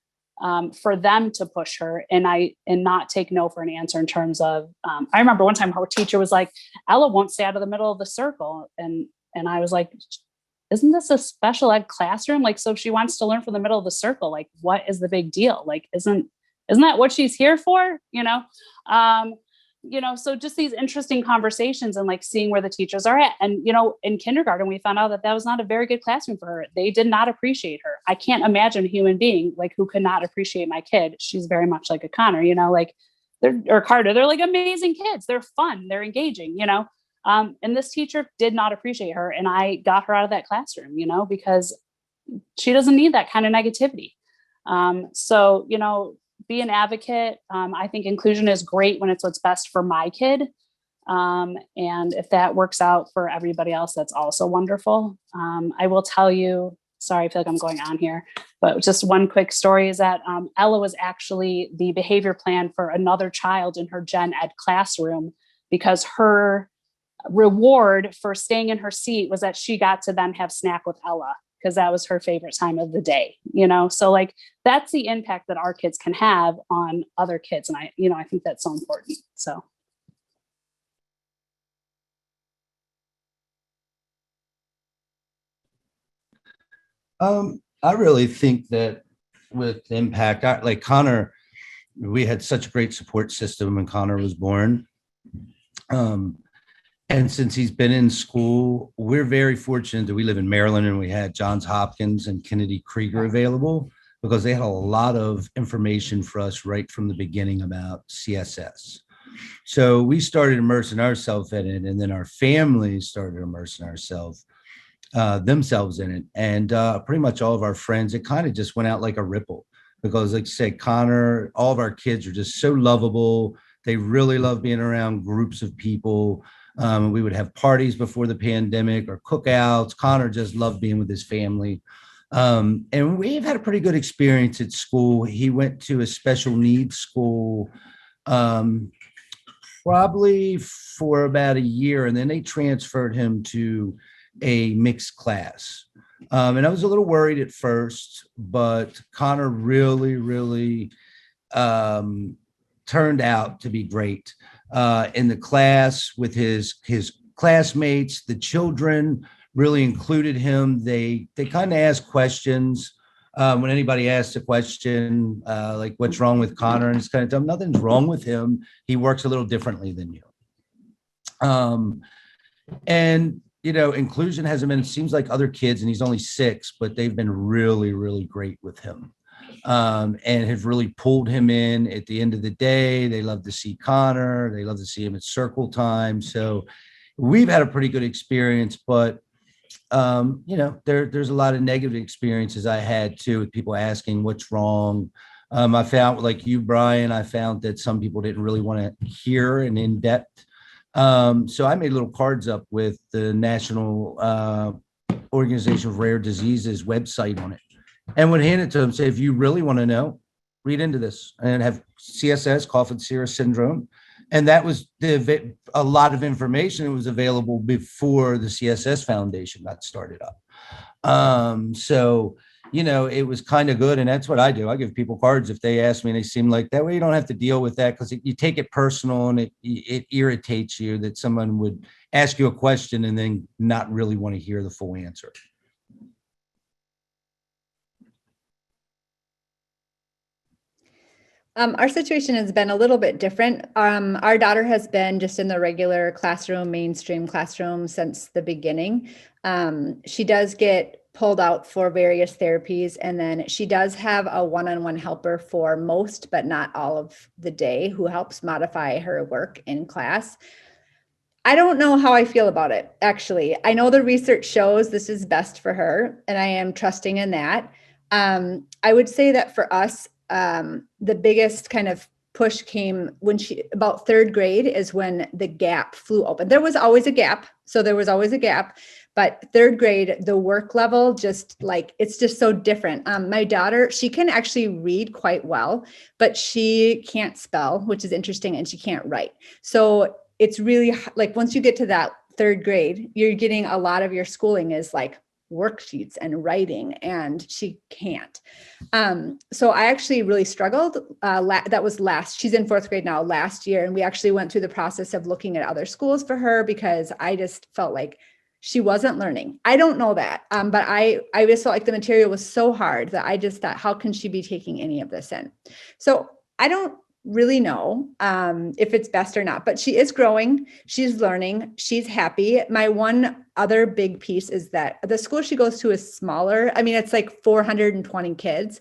for them to push her, and not take no for an answer in terms of, I remember one time her teacher was like, Ella won't stay out of the middle of the circle. And I was like, isn't this a special ed classroom? Like, so if she wants to learn from the middle of the circle, like, what is the big deal? Like, isn't that what she's here for? So just these interesting conversations and like seeing where the teachers are at. And, in kindergarten, we found out that was not a very good classroom for her. They did not appreciate her. I can't imagine a human being like who could not appreciate my kid. She's very much like a Connor, or Carter. They're like amazing kids. They're fun. They're engaging, and this teacher did not appreciate her. And I got her out of that classroom, because she doesn't need that kind of negativity. So, be an advocate. I think inclusion is great when it's what's best for my kid. And if that works out for everybody else, that's also wonderful. I will tell you, sorry, I feel like I'm going on here, but just one quick story is that Ella was actually the behavior plan for another child in her gen ed classroom, because her reward for staying in her seat was that she got to then have snack with Ella, because that was her favorite time of the day, so like that's the impact that our kids can have on other kids. And I think that's so important. So. I really think that with impact, like Connor, we had such a great support system when Connor was born. And since he's been in school, we're very fortunate that we live in Maryland and we had Johns Hopkins and Kennedy Krieger available, because they had a lot of information for us right from the beginning about CSS. So we started immersing ourselves in it, and then our families started immersing themselves in it. And pretty much all of our friends, it kind of just went out like a ripple, because like I said, Connor, all of our kids are just so lovable. They really love being around groups of people. We would have parties before the pandemic or cookouts. Connor just loved being with his family. And we've had a pretty good experience at school. He went to a special needs school probably for about a year, and then they transferred him to a mixed class. And I was a little worried at first, but Connor really, really turned out to be great in the class with his classmates. The children really included him. They kind of asked questions when anybody asks a question, like what's wrong with Connor, and it's kind of tell them nothing's wrong with him. He works a little differently than you. And inclusion hasn't been, it seems like other kids, and he's only 6, but they've been really, really great with him. And have really pulled him in at the end of the day. They love to see Connor. They love to see him at circle time. So we've had a pretty good experience, but there's a lot of negative experiences I had too, with people asking what's wrong. I found, like you, Brian, I found that some people didn't really want to hear an in-depth. So I made little cards up with the National Organization of Rare Diseases website on it, and would hand it to them, say, if you really want to know, read into this, and have CSS, Coffin-Siris syndrome. And that was a lot of information that was available before the CSS Foundation got started up. So, it was kind of good. And that's what I do. I give people cards if they ask me, and they seem like that way. You don't have to deal with that, because you take it personal, and it irritates you that someone would ask you a question and then not really want to hear the full answer. Our situation has been a little bit different. Our daughter has been just in the regular classroom, mainstream classroom since the beginning. She does get pulled out for various therapies, and then she does have a one-on-one helper for most, but not all of the day, who helps modify her work in class. I don't know how I feel about it, actually. I know the research shows this is best for her, and I am trusting in that. I would say that for us, the biggest kind of push came when about 3rd grade is when the gap flew open. There was always a gap. But 3rd grade, the work level, it's just so different. My daughter, she can actually read quite well, but she can't spell, which is interesting, and she can't write. So it's really like, once you get to that 3rd grade, you're getting a lot of your schooling is like worksheets and writing, and she can't. So I actually really struggled. That was she's in 4th grade now, last year. And we actually went through the process of looking at other schools for her, because I just felt like she wasn't learning. I don't know that. But I just felt like the material was so hard that I just thought, how can she be taking any of this in? So I don't really know if it's best or not, but she is growing. She's learning. She's happy. My one other big piece is that the school she goes to is smaller. I mean, it's like 420 kids,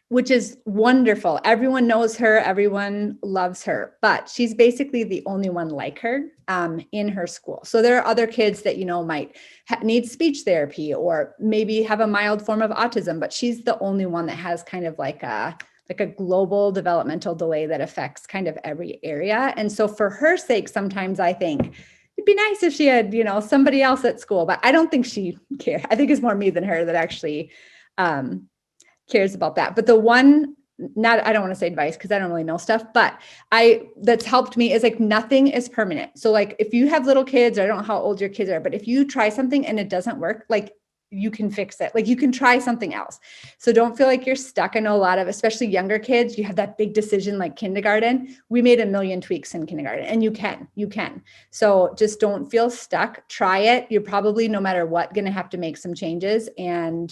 which is wonderful. Everyone knows her. Everyone loves her, but she's basically the only one like her in her school. So there are other kids that, might need speech therapy, or maybe have a mild form of autism, but she's the only one that has kind of like a global developmental delay that affects kind of every area. And so for her sake, sometimes I think it'd be nice if she had, somebody else at school, but I don't think she cares. I think it's more me than her that actually cares about that. But the one, I don't want to say advice, because I don't really know stuff, but that's helped me is like, nothing is permanent. So like, if you have little kids, or I don't know how old your kids are, but if you try something and it doesn't work, like, you can fix it. Like, you can try something else. So don't feel like you're stuck. I know a lot of, especially younger kids, you have that big decision like kindergarten. We made a million tweaks in kindergarten, and you can. So just don't feel stuck. Try it. You're probably, no matter what, going to have to make some changes. And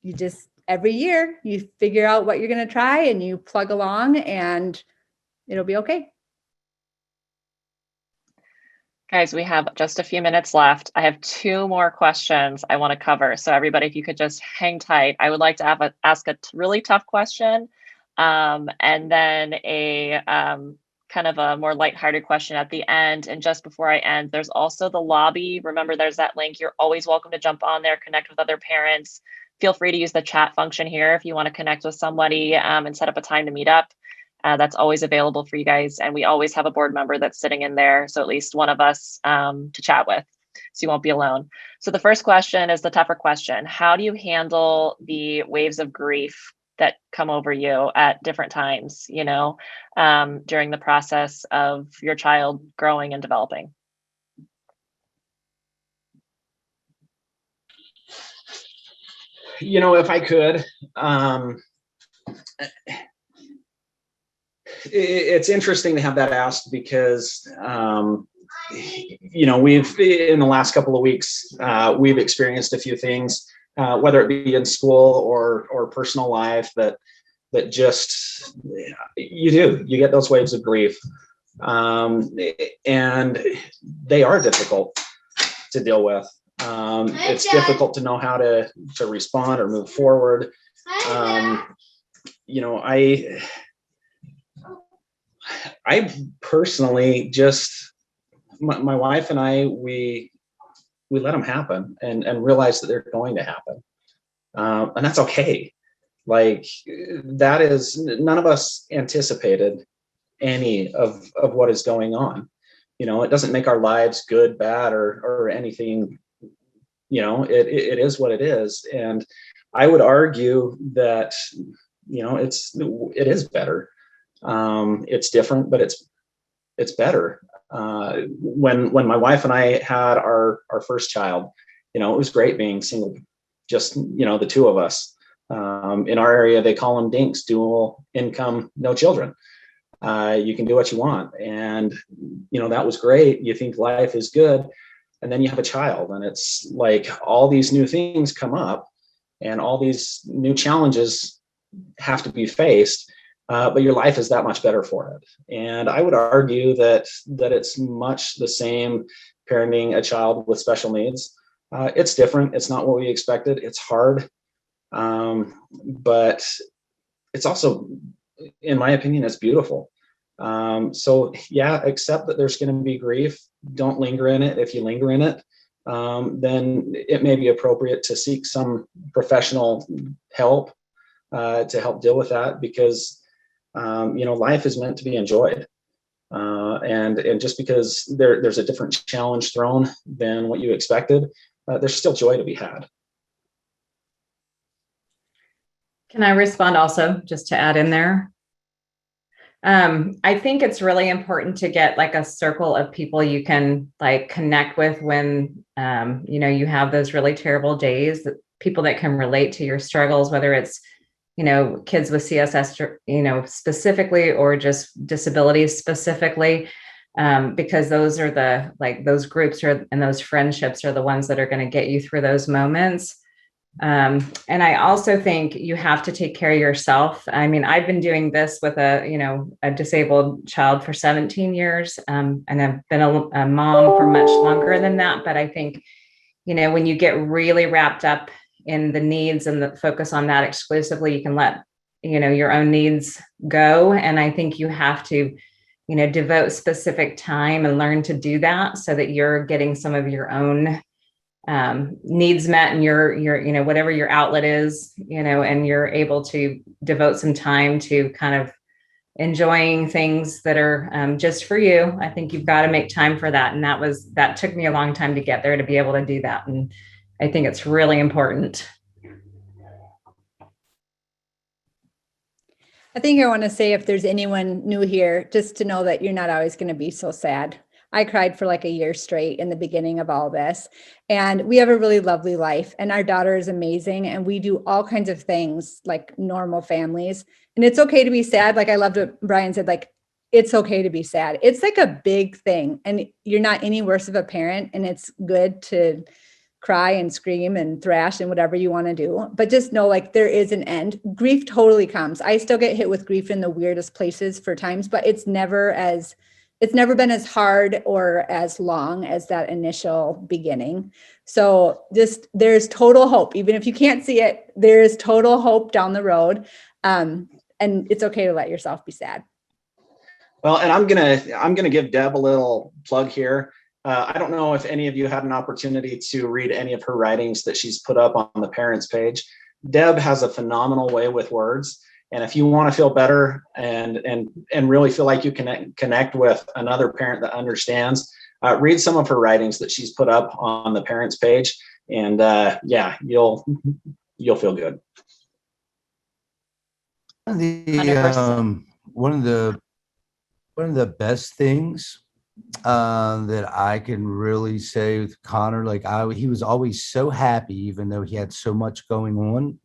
you just, every year you figure out what you're going to try, and you plug along, and it'll be okay. Guys, we have just a few minutes left. I have 2 more questions I want to cover. So everybody, if you could just hang tight. I would like to ask a really tough question, and then a kind of a more lighthearted question at the end. And just before I end, there's also the lobby. Remember, there's that link. You're always welcome to jump on there, connect with other parents. Feel free to use the chat function here if you want to connect with somebody and set up a time to meet up. That's always available for you guys. And we always have a board member that's sitting in there. So at least one of us to chat with, so you won't be alone. So the first question is the tougher question. How do you handle the waves of grief that come over you at different times, during the process of your child growing and developing? If I could, it's interesting to have that asked, because we've, in the last couple of weeks, we've experienced a few things, whether it be in school or personal life, that just, you get those waves of grief, and they are difficult. to deal with. It's difficult to know how to respond or move forward. You know, I personally just, my wife and I, we let them happen and realize that they're going to happen. And that's okay. Like, that is, none of us anticipated any of what is going on. You know, it doesn't make our lives good, bad, or anything. You know, it is what it is. And I would argue that, you know, it is better. It's different, but it's better. When my wife and I had our first child, you know, it was great being single, just, you know, the two of us. In our area, they call them dinks, dual income, no children. You can do what you want. And, you know, that was great. You think life is good. And then you have a child, and it's like all these new things come up and all these new challenges have to be faced. But your life is that much better for it. And I would argue that it's much the same parenting a child with special needs. It's different. It's not what we expected. It's hard. But it's also, in my opinion, it's beautiful. So yeah, accept that there's going to be grief. Don't linger in it. If you linger in it, then it may be appropriate to seek some professional help to help deal with that, because you know, life is meant to be enjoyed. And just because there's a different challenge thrown than what you expected, there's still joy to be had. Can I respond also, just to add in there? I think it's really important to get like a circle of people you can like connect with when, you know, you have those really terrible days, that people that can relate to your struggles, whether it's, you know, kids with CSS, you know, specifically, or just disabilities specifically, because those are the, like, those groups and those friendships are the ones that are going to get you through those moments. And I also think you have to take care of yourself. I mean, I've been doing this with a disabled child for 17 years, and I've been a mom for much longer than that. But I think, you know, when you get really wrapped up in the needs and the focus on that exclusively, you can let, you know, your own needs go. And I think you have to, you know, devote specific time and learn to do that so that you're getting some of your own needs met, and your, you know, whatever your outlet is, you know, and you're able to devote some time to kind of enjoying things that are just for you. I think you've got to make time for that. And that took me a long time to get there, to be able to do that. And I think it's really important. I think I want to say, if there's anyone new here, just to know that you're not always going to be so sad. I cried for like a year straight in the beginning of all this, and we have a really lovely life, and our daughter is amazing, and we do all kinds of things like normal families, and it's okay to be sad. Like, I loved what Brian said, like, it's okay to be sad. It's like a big thing, and you're not any worse of a parent, and it's good to cry and scream and thrash and whatever you want to do, but just know, like, there is an end. Grief totally comes. I still get hit with grief in the weirdest places for times, but it's never been as hard or as long as that initial beginning. So just, there's total hope. Even if you can't see it, there is total hope down the road. And it's okay to let yourself be sad. Well, and I'm gonna give Deb a little plug here. I don't know if any of you had an opportunity to read any of her writings that she's put up on the parents page. Deb has a phenomenal way with words. And if you want to feel better and really feel like you can connect with another parent that understands, read some of her writings that she's put up on the parents page, and yeah, you'll feel good. One of the best things that I can really say with Connor, like, he was always so happy, even though he had so much going on.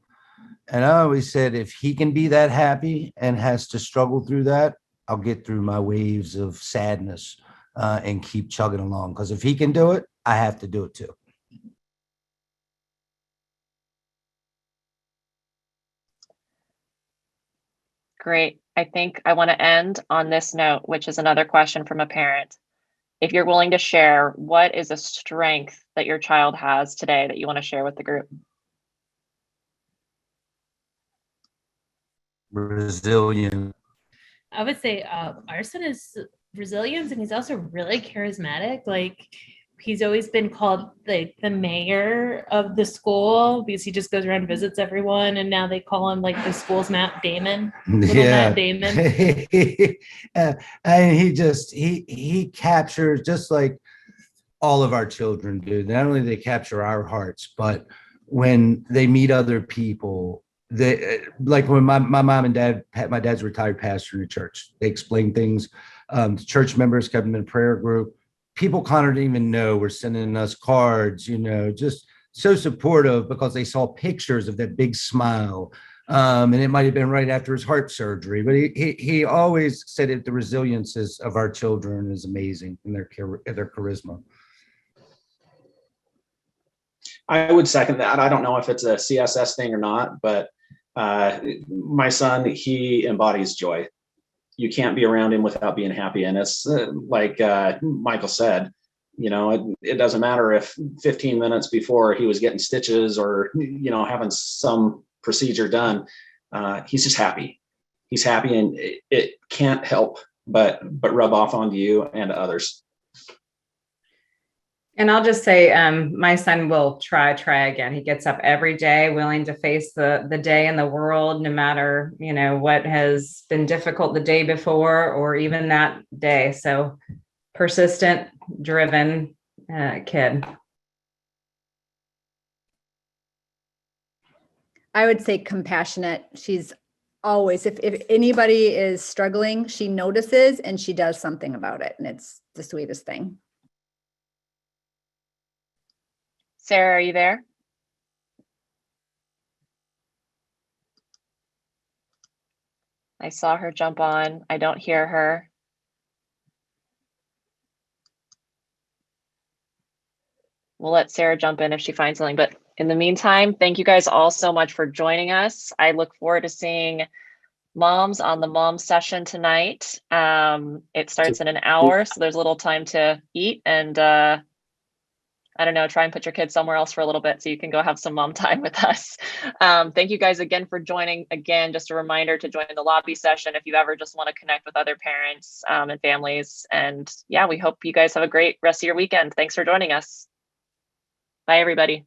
And I always said, if he can be that happy and has to struggle through that, I'll get through my waves of sadness and keep chugging along. Because if he can do it, I have to do it too. Great. I think I want to end on this note, which is another question from a parent. if you're willing to share, what is a strength that your child has today that you want to share with the group? Resilient. I would say our son is resilient, and he's also really charismatic. Like, he's always been called the mayor of the school because he just goes around and visits everyone. And now they call him like the school's Matt Damon. Little Matt Damon. And he captures, just like all of our children do. Not only do they capture our hearts, but when they meet other people, they, like when my mom and dad, my dad's a retired pastor in the church. They explain things. Church members kept them in a prayer group. People Connor didn't even know were sending us cards, just so supportive because they saw pictures of that big smile. And it might have been right after his heart surgery, but he always said that the resilience of our children is amazing, and their charisma. I would second that. I don't know if it's a CSS thing or not, but my son, he embodies joy. You can't be around him without being happy. And it's like Michael said, it doesn't matter if 15 minutes before he was getting stitches or, having some procedure done, he's just happy. He's happy, and it can't help but rub off onto you and to others. And I'll just say, my son will try again. He gets up every day, willing to face the day in the world, no matter, what has been difficult the day before or even that day. So persistent, driven kid. I would say compassionate. She's always, if anybody is struggling, she notices and she does something about it. And it's the sweetest thing. Sarah, are you there? I saw her jump on. I don't hear her. We'll let Sarah jump in if she finds something. But in the meantime, thank you guys all so much for joining us. I look forward to seeing moms on the mom session tonight. It starts in an hour, so there's a little time to eat and I don't know, try and put your kids somewhere else for a little bit so you can go have some mom time with us. Thank you guys again for joining. Again, just a reminder to join the lobby session if you ever just want to connect with other parents and families. And yeah, we hope you guys have a great rest of your weekend. Thanks for joining us. Bye, everybody.